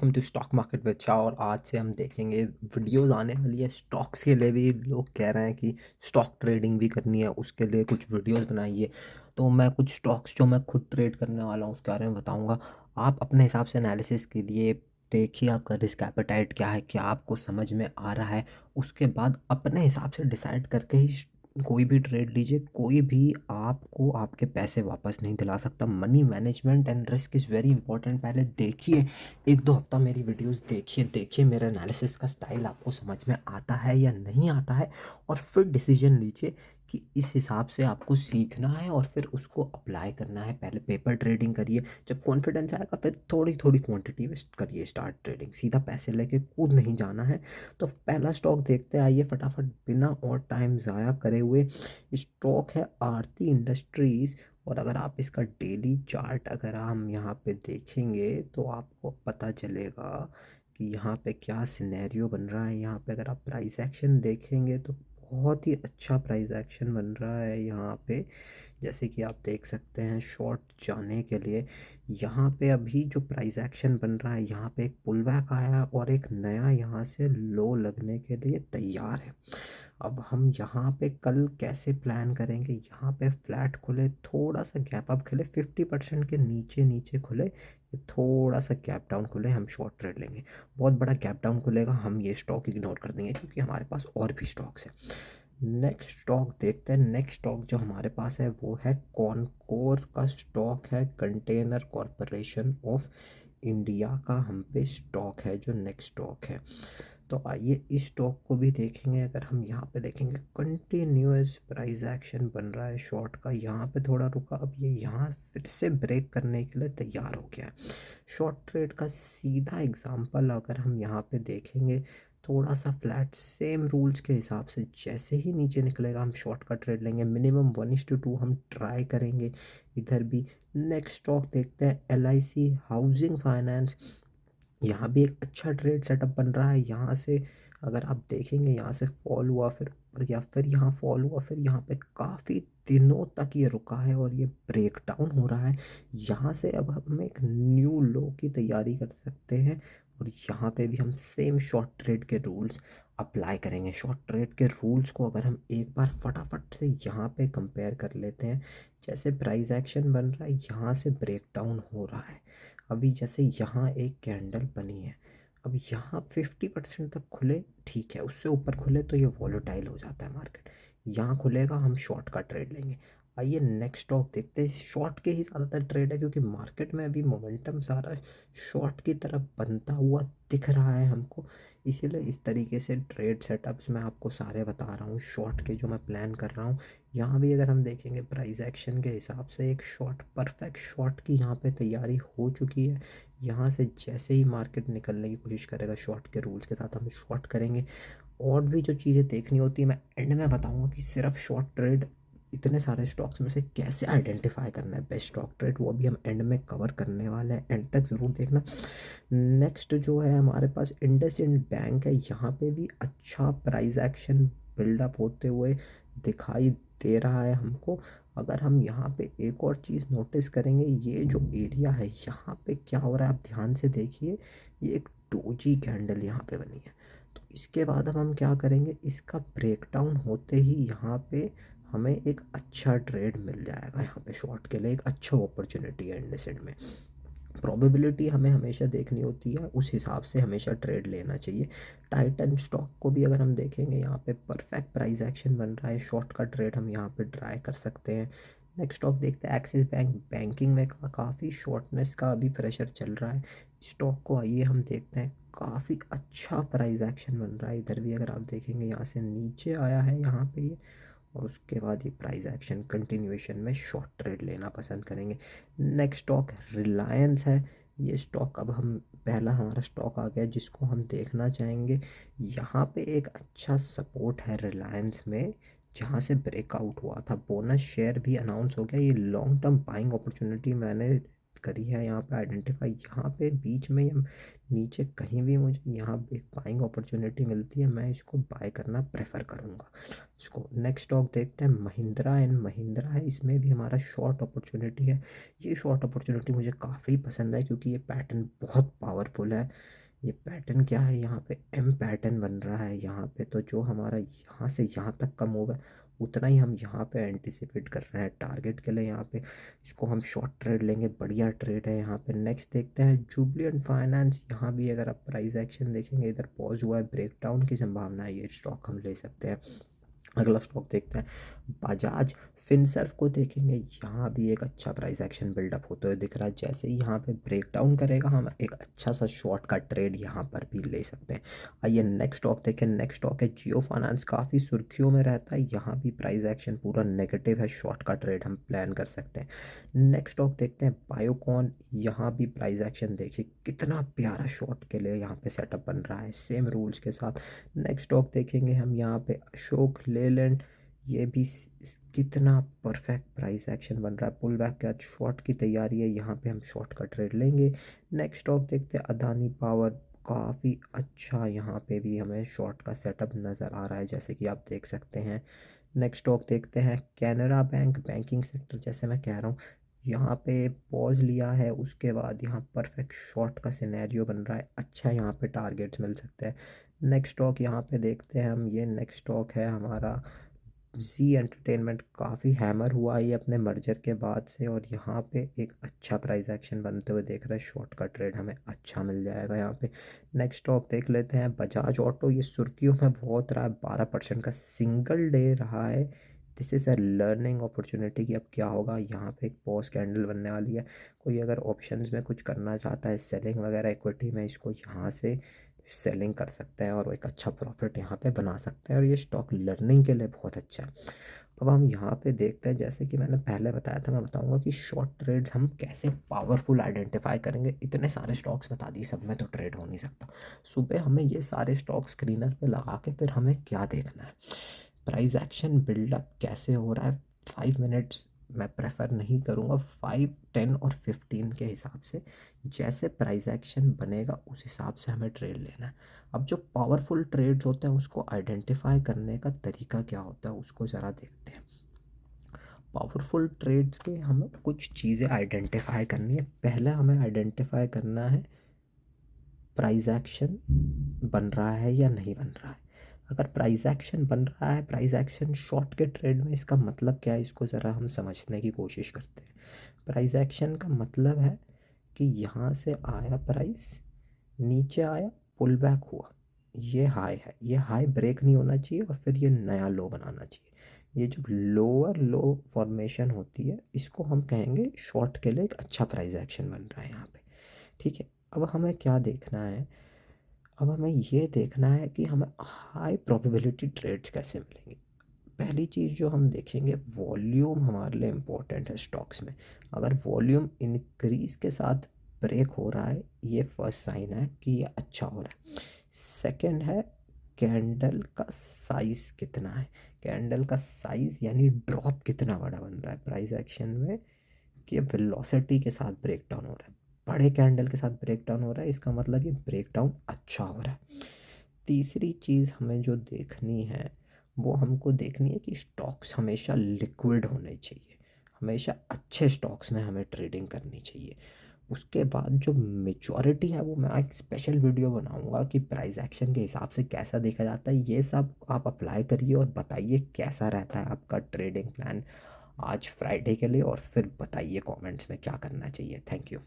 Welcome to stock market with Shah. और आज से हम देखेंगे, वीडियोस आने वाली है स्टॉक्स के लिए भी। लोग कह रहे हैं कि स्टॉक ट्रेडिंग भी करनी है, उसके लिए कुछ वीडियोस बनाइए। तो मैं कुछ स्टॉक्स जो मैं खुद ट्रेड करने वाला हूँ उसके बारे में बताऊँगा। आप अपने हिसाब से एनालिसिस कीजिए, देखिए आपका रिस्क एपेटाइट क्या है, क्या आपको समझ में आ रहा है। उसके बाद अपने हिसाब से डिसाइड करके ही कोई भी ट्रेड लीजिए। कोई भी आपको आपके पैसे वापस नहीं दिला सकता। Money management and risk is very important. पहले देखिए, 1-2 हफ्ता मेरी वीडियोस देखिए मेरा एनालिसिस का स्टाइल आपको समझ में आता है या नहीं आता है, और फिर डिसीजन लीजिए कि इस हिसाब से आपको सीखना है और फिर उसको अप्लाई करना है। पहले पेपर ट्रेडिंग करिए, जब कॉन्फिडेंस आएगा फिर थोड़ी थोड़ी क्वांटिटी में करिए स्टार्ट ट्रेडिंग। सीधा पैसे लेके कूद नहीं जाना है। तो पहला स्टॉक देखते हैं, आइए फटाफट बिना और टाइम ज़ाया करे हुए। स्टॉक है आरती इंडस्ट्रीज़। और अगर आप इसका डेली चार्ट अगर हम यहाँ पे देखेंगे तो आपको पता चलेगा कि यहाँ पे क्या सिनेरियो बन रहा है। यहाँ पे अगर आप प्राइस एक्शन देखेंगे तो बहुत ही अच्छा प्राइस एक्शन बन रहा है यहाँ पे। जैसे कि आप देख सकते हैं, शॉर्ट जाने के लिए यहाँ पे अभी जो प्राइस एक्शन बन रहा है, यहाँ पे एक पुल बैक आया और एक नया यहाँ से लो लगने के लिए तैयार है। अब हम यहाँ पे कल कैसे प्लान करेंगे, यहाँ पे फ्लैट खुले, थोड़ा सा गैप अप खुले, 50% के नीचे नीचे खुले, ये थोड़ा सा गैप डाउन खुले, हम शॉर्ट ट्रेड लेंगे। बहुत बड़ा गैप डाउन खुलेगा, हम ये स्टॉक इग्नोर कर देंगे क्योंकि हमारे पास और भी स्टॉक्स हैं। नेक्स्ट स्टॉक देखते हैं। नेक्स्ट स्टॉक जो हमारे पास है वो है कॉनकोर का स्टॉक है, कंटेनर कॉरपोरेशन ऑफ इंडिया का हम पे स्टॉक है जो नेक्स्ट स्टॉक है। तो आइए इस स्टॉक को भी देखेंगे। अगर हम यहाँ पे देखेंगे, कंटिन्यूअस प्राइस एक्शन बन रहा है शॉर्ट का। यहाँ पे थोड़ा रुका, अब ये यहाँ फिर से ब्रेक करने के लिए तैयार हो गया है। शॉर्ट ट्रेड का सीधा एग्जांपल अगर हम यहाँ पे देखेंगे, थोड़ा सा फ्लैट सेम रूल्स के हिसाब से जैसे ही नीचे निकलेगा हम शॉर्ट का ट्रेड लेंगे। मिनिमम 1:2 हम ट्राई करेंगे इधर भी। नेक्स्ट स्टॉक देखते हैं, LIC हाउसिंग फाइनेंस। यहाँ भी एक अच्छा ट्रेड सेटअप बन रहा है। यहाँ से अगर आप देखेंगे, यहाँ से फॉल हुआ फिर ऊपर गया, फिर यहाँ फॉल हुआ, फिर यहाँ पे काफ़ी दिनों तक ये रुका है और ये ब्रेक डाउन हो रहा है। यहाँ से अब हम एक न्यू लो की तैयारी कर सकते हैं और यहाँ पे भी हम सेम शॉर्ट ट्रेड के रूल्स अप्लाई करेंगे। शॉर्ट ट्रेड के रूल्स को अगर हम एक बार फटाफट से यहाँ पे कंपेयर कर लेते हैं, जैसे प्राइस एक्शन बन रहा है, यहाँ से ब्रेक डाउन हो रहा है। अभी जैसे यहाँ एक कैंडल बनी है, अब यहाँ 50% तक खुले, ठीक है, उससे ऊपर खुले तो ये वॉलेटाइल हो जाता है मार्केट। यहाँ खुलेगा, हम शॉर्ट का ट्रेड लेंगे। आइए नेक्स्ट स्टॉक देखते हैं। शॉर्ट के ही ज़्यादातर ट्रेड है क्योंकि मार्केट में अभी मोमेंटम सारा शॉर्ट की तरफ बनता हुआ दिख रहा है हमको। इसीलिए इस तरीके से ट्रेड सेटअप्स मैं आपको सारे बता रहा हूँ, शॉर्ट के जो मैं प्लान कर रहा हूँ। यहाँ भी अगर हम देखेंगे प्राइस एक्शन के हिसाब से एक शॉर्ट, परफेक्ट शॉर्ट की यहाँ पे तैयारी हो चुकी है। यहाँ से जैसे ही मार्केट निकलने की कोशिश करेगा शॉर्ट के रूल्स के साथ हम शॉर्ट करेंगे। और भी जो चीज़ें देखनी होती है मैं एंड में बताऊँगा कि सिर्फ शॉर्ट ट्रेड इतने सारे स्टॉक्स में से कैसे आइडेंटिफाई करना है बेस्ट स्टॉक ट्रेड, वो अभी हम एंड में कवर करने वाले हैं। एंड तक ज़रूर देखना। नेक्स्ट जो है हमारे पास इंडसइंड बैंक है। यहाँ पे भी अच्छा प्राइस एक्शन बिल्डअप होते हुए दिखाई दे रहा है हमको। अगर हम यहाँ पे एक और चीज़ नोटिस करेंगे, ये जो एरिया है यहाँ पे क्या हो रहा है आप ध्यान से देखिए। ये एक डोजी कैंडल यहाँ पे बनी है। तो इसके बाद अब हम क्या करेंगे, इसका ब्रेकडाउन होते ही यहाँ पे हमें एक अच्छा ट्रेड मिल जाएगा। यहाँ पे शॉर्ट के लिए एक अच्छा अपॉर्चुनिटी है इंडसेंड में। प्रोबेबिलिटी हमें हमेशा देखनी होती है, उस हिसाब से हमेशा ट्रेड लेना चाहिए। टाइटन स्टॉक को भी अगर हम देखेंगे, यहाँ पे परफेक्ट प्राइस एक्शन बन रहा है, शॉर्ट का ट्रेड हम यहाँ पे ट्राई कर सकते हैं। नेक्स्ट स्टॉक देखते हैं, एक्सिस बैंक। बैंकिंग में काफ़ी शॉर्टनेस का अभी प्रेशर चल रहा है। स्टॉक को आइए हम देखते हैं, काफ़ी अच्छा प्राइस एक्शन बन रहा है। इधर भी अगर आप देखेंगे, यहाँ से नीचे आया है यहाँ पे ये, और उसके बाद ये प्राइस एक्शन कंटिन्यूएशन में शॉर्ट ट्रेड लेना पसंद करेंगे। नेक्स्ट स्टॉक रिलायंस है। ये स्टॉक अब हम, पहला हमारा स्टॉक आ गया जिसको हम देखना चाहेंगे। यहाँ पे एक अच्छा सपोर्ट है रिलायंस में, जहाँ से ब्रेकआउट हुआ था। बोनस शेयर भी अनाउंस हो गया। ये लॉन्ग टर्म बाइंग अपॉर्चुनिटी मैंने करी है यहाँ पे आइडेंटिफाई। यहाँ पे बीच में हम नीचे कहीं भी मुझे यहाँ पे एक बाइंग अपॉर्चुनिटी मिलती है, मैं इसको बाय करना प्रेफर करूँगा इसको। नेक्स्ट स्टॉक देखते हैं, महिंद्रा एंड महिंद्रा है, इसमें भी हमारा शॉर्ट अपॉर्चुनिटी है। ये शॉर्ट अपॉर्चुनिटी मुझे काफ़ी पसंद है क्योंकि ये पैटर्न बहुत पावरफुल है। ये पैटर्न क्या है, यहाँ पे एम पैटर्न बन रहा है यहाँ पे, तो जो हमारा यहाँ से यहाँ तक का मूव है उतना ही हम यहाँ पे एंटिसिपेट कर रहे हैं टारगेट के लिए। यहाँ पे इसको हम शॉर्ट ट्रेड लेंगे, बढ़िया ट्रेड है यहाँ पे। नेक्स्ट देखते हैं जुबलेंट फाइनेंस। यहाँ भी अगर आप प्राइस एक्शन देखेंगे इधर पॉज हुआ है, ब्रेकडाउन की संभावना है, ये स्टॉक हम ले सकते हैं। अगला स्टॉक देखते हैं बजाज फिनसर्व को देखेंगे, यहाँ भी एक अच्छा प्राइस एक्शन बिल्डअप होते हुए दिख रहा है। जैसे ही यहाँ पे ब्रेकडाउन करेगा हम एक अच्छा सा शॉर्ट का ट्रेड यहाँ पर भी ले सकते हैं। आइए नेक्स्ट स्टॉक देखें, नेक्स्ट स्टॉक है जियो फाइनेंस, काफ़ी सुर्खियों में रहता है, यहाँ भी प्राइस एक्शन पूरा नेगेटिव है, शॉर्ट का ट्रेड हम प्लान कर सकते हैं। नेक्स्ट स्टॉक देखते हैं बायोकॉन, यहाँ भी प्राइस एक्शन देखिए कितना प्यारा शॉर्ट के लिए यहाँ पे सेटअप बन रहा है सेम रूल्स के साथ। नेक्स्ट स्टॉक देखेंगे हम यहाँ पे अशोक लेलैंड, ये भी कितना परफेक्ट प्राइस एक्शन बन रहा है, पुल बैक के बाद शॉर्ट की तैयारी है, यहाँ पे हम शॉर्ट का ट्रेड लेंगे। नेक्स्ट स्टॉक देखते हैं अदानी पावर, काफ़ी अच्छा यहाँ पे भी हमें शॉर्ट का सेटअप नज़र आ रहा है जैसे कि आप देख सकते हैं। नेक्स्ट स्टॉक देखते हैं कैनरा बैंक, बैंकिंग सेक्टर जैसे मैं कह रहा हूँ यहाँ पे पॉज लिया है, उसके बाद यहाँ परफेक्ट शॉर्ट का सिनेरियो बन रहा है, अच्छा यहाँ पे टारगेट्स मिल सकते हैं। नेक्स्ट स्टॉक यहाँ पे देखते हैं हम, ये नेक्स्ट स्टॉक है हमारा जी एंटरटेनमेंट, काफ़ी हैमर हुआ ये अपने मर्जर के बाद से, और यहाँ पे एक अच्छा प्राइस एक्शन बनते हुए देख रहा है, शॉर्ट का ट्रेड हमें अच्छा मिल जाएगा यहाँ पे। नेक्स्ट स्टॉक देख लेते हैं बजाज ऑटो, ये सुर्खियों में बहुत रहा है, 12% का सिंगल डे रहा है। This is a learning opportunity कि अब क्या होगा, यहाँ पे एक पॉज कैंडल बनने वाली है। कोई अगर ऑप्शंस में कुछ करना चाहता है सेलिंग वगैरह इक्विटी में, इसको यहाँ से सेलिंग कर सकते हैं और एक अच्छा प्रॉफिट यहाँ पे बना सकते हैं, और ये स्टॉक लर्निंग के लिए बहुत अच्छा है। अब हम यहाँ पे देखते हैं, जैसे कि मैंने पहले बताया था, मैं बताऊंगा कि शॉर्ट ट्रेड्स हम कैसे पावरफुल आइडेंटिफाई करेंगे। इतने सारे स्टॉक्स बता दिए, सब में तो ट्रेड हो नहीं सकता। सुबह हमें ये सारे स्टॉक स्क्रीनर पे लगा के फिर हमें क्या देखना है, प्राइस एक्शन बिल्डअप कैसे हो रहा है। 5 मिनट्स मैं प्रेफर नहीं करूँगा, 5, 10 और 15 के हिसाब से जैसे प्राइस एक्शन बनेगा उस हिसाब से हमें ट्रेड लेना है। अब जो पावरफुल ट्रेड्स होते हैं उसको आइडेंटिफाई करने का तरीका क्या होता है उसको ज़रा देखते हैं। पावरफुल ट्रेड्स के हमें कुछ चीज़ें आइडेंटिफाई करनी है। पहले हमें आइडेंटिफाई करना है प्राइस एक्शन बन रहा है या नहीं बन रहा है। अगर प्राइस एक्शन बन रहा है, प्राइस एक्शन शॉर्ट के ट्रेड में, इसका मतलब क्या है इसको ज़रा हम समझने की कोशिश करते हैं। प्राइस एक्शन का मतलब है कि यहाँ से आया प्राइस, नीचे आया, पुल बैक हुआ, ये हाई है, ये हाई ब्रेक नहीं होना चाहिए और फिर ये नया लो बनाना चाहिए। ये जो लोअर लो फॉर्मेशन होती है इसको हम कहेंगे शॉर्ट के लिए एक अच्छा प्राइस एक्शन बन रहा है यहाँ पे। ठीक है, अब हमें क्या देखना है, अब हमें ये देखना है कि हमें हाई प्रोबेबिलिटी ट्रेड्स कैसे मिलेंगे। पहली चीज़ जो हम देखेंगे, वॉल्यूम हमारे लिए इम्पोर्टेंट है स्टॉक्स में। अगर वॉल्यूम इंक्रीज़ के साथ ब्रेक हो रहा है, ये फर्स्ट साइन है कि ये अच्छा हो रहा है। सेकंड है कैंडल का साइज़ कितना है, कैंडल का साइज़ यानी ड्रॉप कितना बड़ा बन रहा है प्राइस एक्शन में, कि वेलोसिटी के साथ ब्रेक डाउन हो रहा है। बड़े कैंडल के साथ ब्रेक डाउन हो रहा है, इसका मतलब ये ब्रेक डाउन अच्छा हो रहा है। तीसरी चीज़ हमें जो देखनी है वो हमको देखनी है कि स्टॉक्स हमेशा लिक्विड होने चाहिए, हमेशा अच्छे स्टॉक्स में हमें ट्रेडिंग करनी चाहिए। उसके बाद जो मेजॉरिटी है वो मैं एक स्पेशल वीडियो बनाऊंगा कि प्राइस एक्शन के हिसाब से कैसा देखा जाता है। ये सब आप अप्लाई करिए और बताइए कैसा रहता है आपका ट्रेडिंग प्लान आज फ्राइडे के लिए, और फिर बताइए कमेंट्स में क्या करना चाहिए। Thank you.